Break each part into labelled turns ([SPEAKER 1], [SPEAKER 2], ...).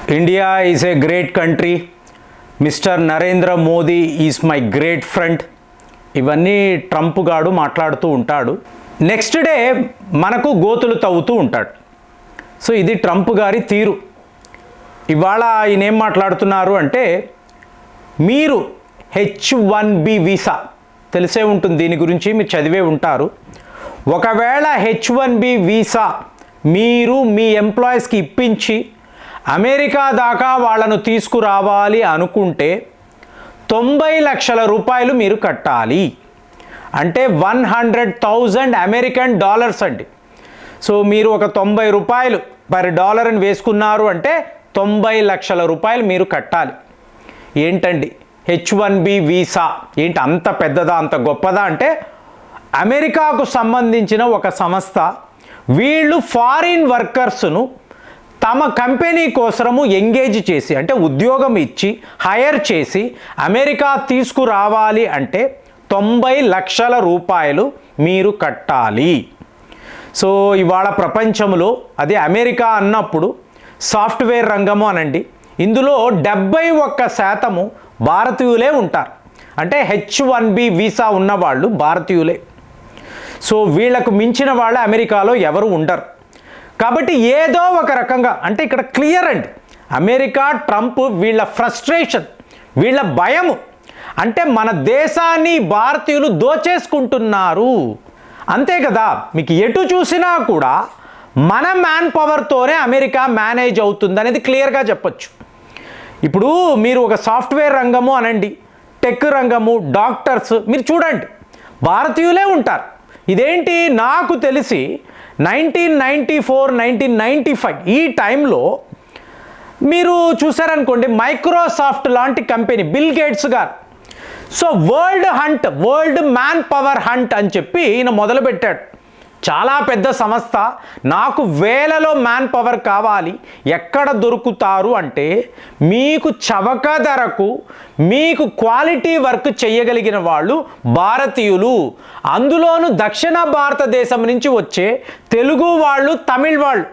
[SPEAKER 1] India is a great country. Mr. Narendra Modi is my great friend. ఇవన్నీ Trump గాడు మాట్లాడుతూ ఉంటాడు. Next day మనకు గోతులు తవ్వుతూ ఉంటాడు. సో ఇది ట్రంప్ గారి తీరు. ఇవాళ ఆయన ఏం మాట్లాడుతున్నారు అంటే, మీరు H1B వీసా తెలిసే ఉంటుంది, దీని గురించి మీరు చదివే ఉంటారు. ఒకవేళ H1B వీసా మీరు మీ ఎంప్లాయీస్కి ఇప్పించి అమెరికా దాకా వాళ్ళను తీసుకురావాలి అనుకుంటే 90 లక్షల రూపాయలు మీరు కట్టాలి. అంటే 100,000 అమెరికన్ డాలర్స్ అండి. సో మీరు ఒక 90 రూపాయలు పర్ డాలర్ అని వేసుకున్నారు అంటే 90 లక్షల రూపాయలు మీరు కట్టాలి. ఏంటండి H1B వీసా ఏంటి అంత పెద్దదా అంత గొప్పదా అంటే, అమెరికాకు సంబంధించిన ఒక సంస్థ వీళ్ళు ఫారిన్ వర్కర్స్ను తమ కంపెనీ కోసము ఎంగేజ్ చేసి, అంటే ఉద్యోగం ఇచ్చి హైర్ చేసి అమెరికా తీసుకురావాలి అంటే 90 లక్షల రూపాయలు మీరు కట్టాలి. సో ఇవాళ ప్రపంచంలో అది అమెరికా అన్నప్పుడు సాఫ్ట్వేర్ రంగము అనండి, ఇందులో 71% భారతీయులే ఉంటారు. అంటే H1B వీసా ఉన్నవాళ్ళు భారతీయులే. సో వీళ్ళకు మించిన వాళ్ళు అమెరికాలో ఎవరు ఉండరు. కాబట్టి ఏదో ఒక రకంగా అంటే ఇక్కడ క్లియర్ అండి, అమెరికా ట్రంప్ వీళ్ళ ఫ్రస్ట్రేషన్, వీళ్ళ భయము అంటే మన దేశాన్ని భారతీయులు దోచేసుకుంటున్నారు అంతే కదా. మీకు ఎటు చూసినా కూడా మన మ్యాన్ పవర్తోనే అమెరికా మేనేజ్ అవుతుంది అనేది క్లియర్గా చెప్పచ్చు. ఇప్పుడు మీరు ఒక సాఫ్ట్వేర్ రంగము అనండి, టెక్ రంగము, డాక్టర్స్ మీరు చూడండి భారతీయులే ఉంటారు. ఇదేంటి నాకు తెలిసి 1994, 1995 ఈ టైంలో మీరు చూసారనుకోండి, మైక్రోసాఫ్ట్ లాంటి కంపెనీ బిల్ గేట్స్ గారు so world man power hunt అని చెప్పి ఈయన మొదలుపెట్టాడు. చాలా పెద్ద సంస్థ, నాకు వేలలో మ్యాన్ పవర్ కావాలి, ఎక్కడ దొరుకుతారు అంటే మీకు చవక ధరకు మీకు క్వాలిటీ వర్క్ చేయగలిగిన వాళ్ళు భారతీయులు, అందులోనూ దక్షిణ భారతదేశం నుంచి వచ్చే తెలుగు వాళ్ళు, తమిళ్ వాళ్ళు.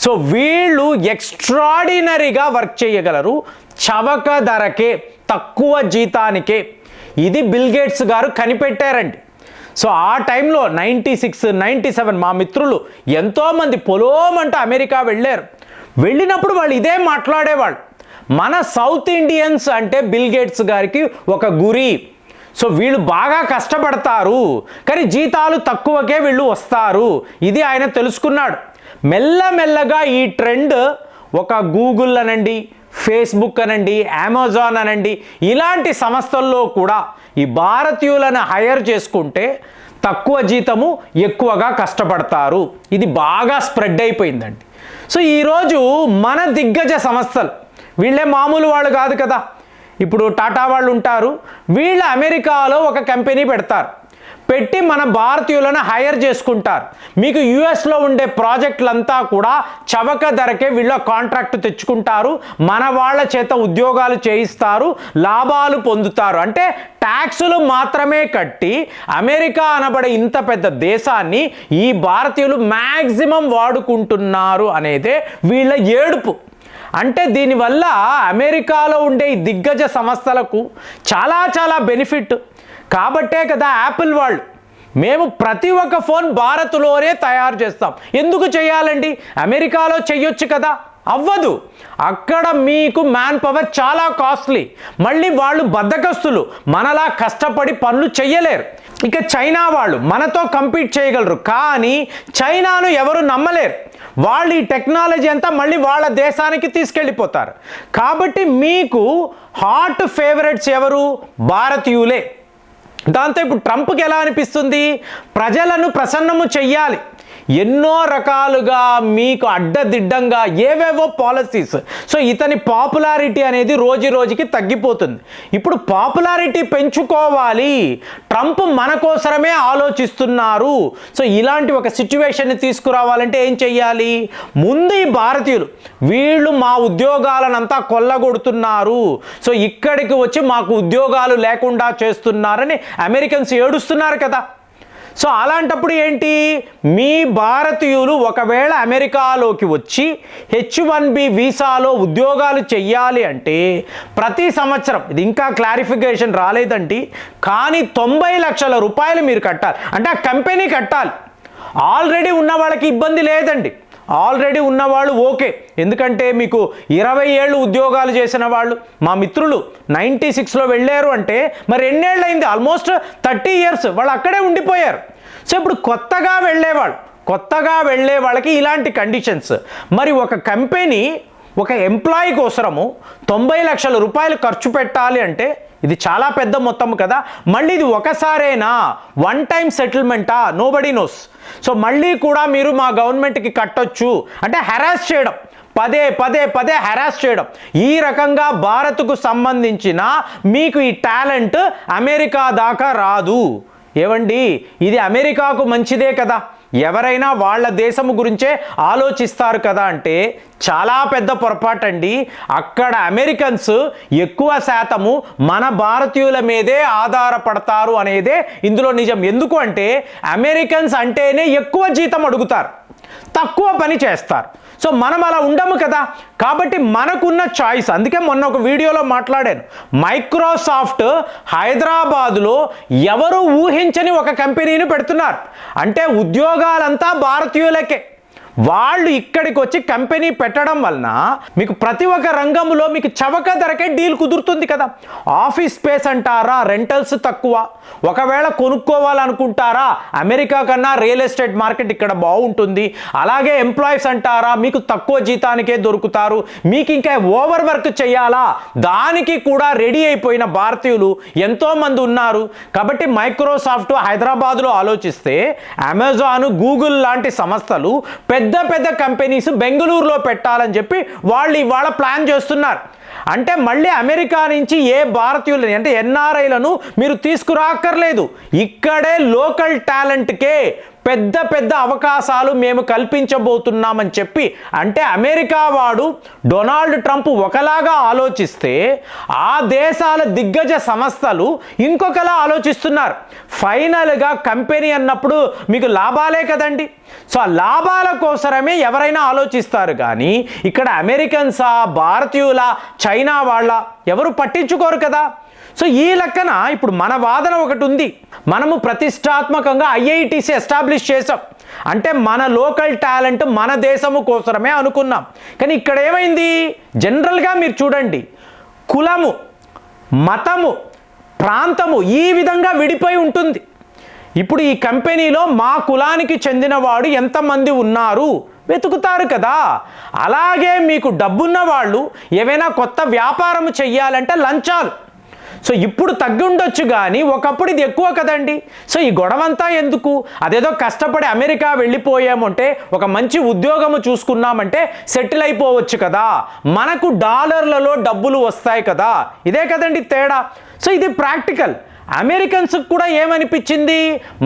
[SPEAKER 1] సో వీళ్ళు ఎక్స్ట్రాడినరీగా వర్క్ చేయగలరు చవక ధరకే, తక్కువ జీతానికే. ఇది బిల్ గేట్స్ గారు కనిపెట్టారండి. సో ఆ టైంలో 96, 97 మా మిత్రులు ఎంతోమంది పొలోమంటూ అమెరికా వెళ్ళారు. వెళ్ళినప్పుడు వాళ్ళు ఇదే మాట్లాడేవాళ్ళు, మన సౌత్ ఇండియన్స్ అంటే బిల్ గేట్స్ గారికి ఒక గురి. సో వీళ్ళు బాగా కష్టపడతారు కానీ జీతాలు తక్కువకే వీళ్ళు వస్తారు, ఇది ఆయన తెలుసుకున్నాడు. మెల్లమెల్లగా ఈ ట్రెండ్ ఒక గూగుల్ అనండి, ఫేస్బుక్ అనండి, అమెజాన్ అనండి, ఇలాంటి సంస్థల్లో కూడా ఈ భారతీయులను హైర్ చేసుకుంటే తక్కువ జీతము, ఎక్కువగా కష్టపడతారు, ఇది బాగా స్ప్రెడ్ అయిపోయిందండి. సో ఈరోజు మన దిగ్గజ సంస్థలు, వీళ్ళే మామూలు వాళ్ళు కాదు కదా. ఇప్పుడు టాటా వాళ్ళు ఉంటారు, వీళ్ళు అమెరికాలో ఒక కంపెనీ పెడతారు, పెట్టి మన భారతీయులను హైర్ చేసుకుంటారు. మీకు యుఎస్లో ఉండే ప్రాజెక్టులంతా కూడా చవక ధరకే వీళ్ళ కాంట్రాక్ట్ తెచ్చుకుంటారు, మన వాళ్ళ చేత ఉద్యోగాలు చేయిస్తారు, లాభాలు పొందుతారు. అంటే ట్యాక్సులు మాత్రమే కట్టి అమెరికా అనబడే ఇంత పెద్ద దేశాన్ని ఈ భారతీయులు మ్యాక్సిమం వాడుకుంటున్నారు అనేదే వీళ్ళ ఏడుపు. అంటే దీనివల్ల అమెరికాలో ఉండే ఈ దిగ్గజ సంస్థలకు చాలా బెనిఫిట్. కాబట్టే కదా యాపిల్ వాళ్ళు, మేము ప్రతి ఒక్క ఫోన్ భారత్లోనే తయారు చేస్తాం. ఎందుకు చేయాలండి, అమెరికాలో చెయ్యొచ్చు కదా, అవ్వదు. అక్కడ మీకు మ్యాన్ పవర్ చాలా కాస్ట్లీ, మళ్ళీ వాళ్ళు బద్ధకస్తులు, మనలా కష్టపడి పనులు చెయ్యలేరు. ఇక చైనా వాళ్ళు మనతో కంపీట్ చేయగలరు, కానీ చైనాను ఎవరు నమ్మలేరు. వాళ్ళు ఈ టెక్నాలజీ అంతా మళ్ళీ వాళ్ళ దేశానికి తీసుకెళ్ళిపోతారు. కాబట్టి మీకు హాట్ ఫేవరెట్స్ ఎవరు, భారతీయులే. దాంతో ఇప్పుడు ట్రంప్కి ఎలా అనిపిస్తుంది, ప్రజలను ప్రసన్నము చెయ్యాలి, ఎన్నో రకాలుగా మీకు అడ్డదిడ్డంగా ఏవేవో పాలసీస్. సో ఇతని పాపులారిటీ అనేది రోజుకి తగ్గిపోతుంది. ఇప్పుడు పాపులారిటీ పెంచుకోవాలి, ట్రంప్ మన కోసమే ఆలోచిస్తున్నారు. సో ఇలాంటి ఒక సిచ్యువేషన్ని తీసుకురావాలంటే ఏం చెయ్యాలి, ముందు ఈ భారతీయులు వీళ్ళు మా ఉద్యోగాలనంతా కొల్లగొడుతున్నారు, సో ఇక్కడికి వచ్చి మాకు ఉద్యోగాలు లేకుండా చేస్తున్నారని అమెరికన్స్ ఏడుస్తున్నారు కదా. సో అలాంటప్పుడు ఏంటి, మీ భారతీయులు ఒకవేళ అమెరికాలోకి వచ్చి H1B వీసాలో ఉద్యోగాలు చెయ్యాలి అంటే ప్రతి సంవత్సరం, ఇది ఇంకా క్లారిఫికేషన్ రాలేదండి, కానీ 90 లక్షల రూపాయలు మీరు కట్టాలి. అంటే ఆ కంపెనీ కట్టాలి. ఆల్రెడీ ఉన్న వాళ్ళకి ఇబ్బంది లేదండి, ఆల్రెడీ ఉన్నవాళ్ళు ఓకే. ఎందుకంటే మీకు 20 ఏళ్ళు ఉద్యోగాలు చేసిన వాళ్ళు, మా మిత్రులు 96లో వెళ్ళారు అంటే మరి ఎన్నేళ్ళు అయింది, ఆల్మోస్ట్ 30 ఇయర్స్ వాళ్ళు అక్కడే ఉండిపోయారు. సో ఇప్పుడు కొత్తగా వెళ్ళే వాళ్ళకి ఇలాంటి కండిషన్స్. మరి ఒక కంపెనీ ఒక ఎంప్లాయీ కోసము 90 లక్షల రూపాయలు ఖర్చు పెట్టాలి అంటే ఇది చాలా పెద్ద మొత్తం కదా. మళ్ళీ ఇది ఒకసారేనా, వన్ టైం సెటిల్మెంటా, నోబడీ నోస్. సో మళ్ళీ కూడా మీరు మా గవర్నమెంట్కి కట్టొచ్చు అంటే హెరాస్ చేయడం, పదే హెరాస్ చేయడం. ఈ రకంగా భారత్కు సంబంధించిన మీకు ఈ టాలెంట్ అమెరికా దాకా రాదు. ఏవండి, ఇది అమెరికాకు మంచిదే కదా, ఎవరైనా వాళ్ళ దేశము గురించే ఆలోచిస్తారు కదా అంటే చాలా పెద్ద పొరపాటు అండి. అక్కడ అమెరికన్స్ ఎక్కువ శాతము మన భారతీయుల మీదే ఆధారపడతారు అనేదే ఇందులో నిజం. ఎందుకు అంటే అమెరికన్స్ అంటేనే ఎక్కువ జీతం అడుగుతారు, తక్కువ పని చేస్తారు. సో మనం అలా ఉండము కదా, కాబట్టి మనకున్న చాయిస్. అందుకే మొన్న ఒక వీడియోలో మాట్లాడాను, మైక్రోసాఫ్ట్ హైదరాబాదులో ఎవరు ఊహించని ఒక కంపెనీని పెడుతున్నారు. అంటే ఉద్యోగాలంతా భారతీయులకే. వాళ్ళు ఇక్కడికి వచ్చి కంపెనీ పెట్టడం వలన మీకు ప్రతి ఒక్క రంగంలో మీకు చవక ధరకే డీల్ కుదురుతుంది కదా. ఆఫీస్ స్పేస్ అంటారా, రెంటల్స్ తక్కువ. ఒకవేళ కొనుక్కోవాలనుకుంటారా, అమెరికా కన్నా రియల్ ఎస్టేట్ మార్కెట్ ఇక్కడ బాగుంటుంది. అలాగే ఎంప్లాయీస్ అంటారా, మీకు తక్కువ జీతానికే దొరుకుతారు. మీకు ఇంకా ఓవర్ వర్క్ చేయాలా, దానికి కూడా రెడీ అయిపోయిన భారతీయులు ఎంతోమంది ఉన్నారు. కాబట్టి మైక్రోసాఫ్ట్ హైదరాబాద్లో ఆలోచిస్తే అమెజాన్, గూగుల్ లాంటి సంస్థలు పెద్ద కంపెనీస్ బెంగళూరులో పెట్టాలని చెప్పి వాళ్ళు ఇవాళ ప్లాన్ చేస్తున్నారు. అంటే మళ్ళీ అమెరికా నుంచి ఏ భారతీయులని అంటే ఎన్ఆర్ఐలను మీరు తీసుకురాక్కర్లేదు, ఇక్కడే లోకల్ టాలెంట్కే పెద్ద అవకాశాలు మేము కల్పించబోతున్నామని చెప్పి. అంటే అమెరికా వాడు డొనాల్డ్ ట్రంప్ ఒకలాగా ఆలోచిస్తే ఆ దేశాల దిగ్గజ సంస్థలు ఇంకొకలా ఆలోచిస్తున్నారు. ఫైనల్గా కంపెనీ అన్నప్పుడు మీకు లాభాలే కదండి. సో ఆ లాభాల కోసమే ఎవరైనా ఆలోచిస్తారు, కానీ ఇక్కడ అమెరికన్సా, భారతీయుల, చైనా వాళ్ళ ఎవరు పట్టించుకోరు కదా. సో ఈ లెక్కన ఇప్పుడు మన వాదన ఒకటి ఉంది, మనము ప్రతిష్టాత్మకంగా ఐఐటీసీ ఎస్టాబ్లిష్ చేసాం అంటే మన లోకల్ టాలెంట్ మన దేశము కోసమే అనుకున్నాం. కానీ ఇక్కడ ఏమైంది, జనరల్గా మీరు చూడండి, కులము, మతము, ప్రాంతము ఈ విధంగా విడిపోయి ఉంటుంది. ఇప్పుడు ఈ కంపెనీలో మా కులానికి చెందినవాడు ఎంతమంది ఉన్నారు వెతుకుతారు కదా. అలాగే మీకు డబ్బున్న వాళ్ళు ఏవైనా కొత్త వ్యాపారం చెయ్యాలంటే లంచాలు. సో ఇప్పుడు తగ్గి ఉండొచ్చు, కానీ ఒకప్పుడు ఇది ఎక్కువ కదండి. సో ఈ గొడవంతా ఎందుకు, అదేదో కష్టపడి అమెరికా వెళ్ళిపోయామంటే ఒక మంచి ఉద్యోగము చూసుకున్నామంటే సెటిల్ అయిపోవచ్చు కదా, మనకు డాలర్లలో డబ్బులు వస్తాయి కదా. ఇదే కదండి తేడా. సో ఇది ప్రాక్టికల్. అమెరికన్స్కి కూడా ఏమనిపించింది,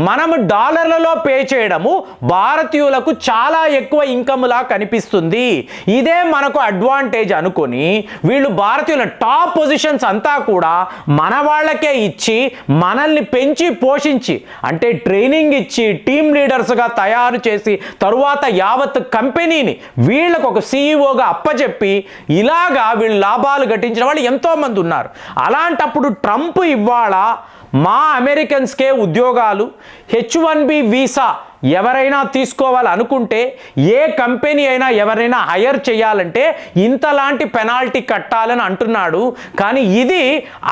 [SPEAKER 1] మనము డాలర్లలో పే చేయడము భారతీయులకు చాలా ఎక్కువ ఇన్కమ్లా కనిపిస్తుంది, ఇదే మనకు అడ్వాంటేజ్ అనుకొని వీళ్ళు భారతీయుల టాప్ పొజిషన్స్ అంతా కూడా మన వాళ్ళకే ఇచ్చి మనల్ని పెంచి పోషించి అంటే ట్రైనింగ్ ఇచ్చి టీమ్ లీడర్స్గా తయారు చేసి తరువాత యావత్ కంపెనీని వీళ్ళకు ఒక సీఈఓగా అప్పచెప్పి ఇలాగా వీళ్ళు లాభాలు గట్టించిన వాళ్ళు ఎంతోమంది ఉన్నారు. అలాంటప్పుడు ట్రంప్ ఇవాళ మా అమెరికన్స్కే ఉద్యోగాలు, H1B వీసా ఎవరైనా తీసుకోవాలనుకుంటే ఏ కంపెనీ అయినా ఎవరైనా హైర్ చేయాలంటే ఇంతలాంటి పెనాల్టీ కట్టాలని అంటున్నాడు. కానీ ఇది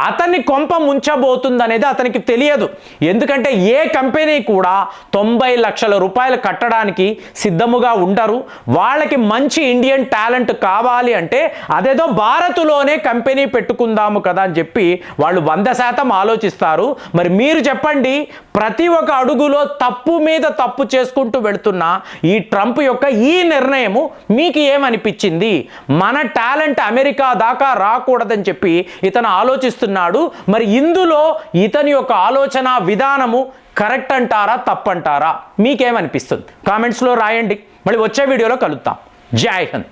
[SPEAKER 1] అతన్ని కొంప ముంచబోతుంది అనేది అతనికి తెలియదు. ఎందుకంటే ఏ కంపెనీ కూడా 90 లక్షల రూపాయలు కట్టడానికి సిద్ధముగా ఉండరు. వాళ్ళకి మంచి ఇండియన్ టాలెంట్ కావాలి అంటే అదేదో భారత్లోనే కంపెనీ పెట్టుకుందాము కదా అని చెప్పి వాళ్ళు 100% ఆలోచిస్తారు. మరి మీరు చెప్పండి, ప్రతి ఒక్క అడుగులో తప్పు మీద తప్పు చేసుకుంటూ వెళుతున్న ఈ ట్రంప్ యొక్క ఈ నిర్ణయము మీకు ఏమనిపించింది? మన టాలెంట్ అమెరికా దాకా రాకూడదని చెప్పి ఇతను ఆలోచిస్తున్నాడు. మరి ఇందులో ఇతని యొక్క ఆలోచన విధానము కరెక్ట్ అంటారా, తప్పంటారా? మీకేమనిపిస్తుంది? కామెంట్స్లో రాయండి. మళ్ళీ వచ్చే వీడియోలో కలుద్దాం. జై హింద్.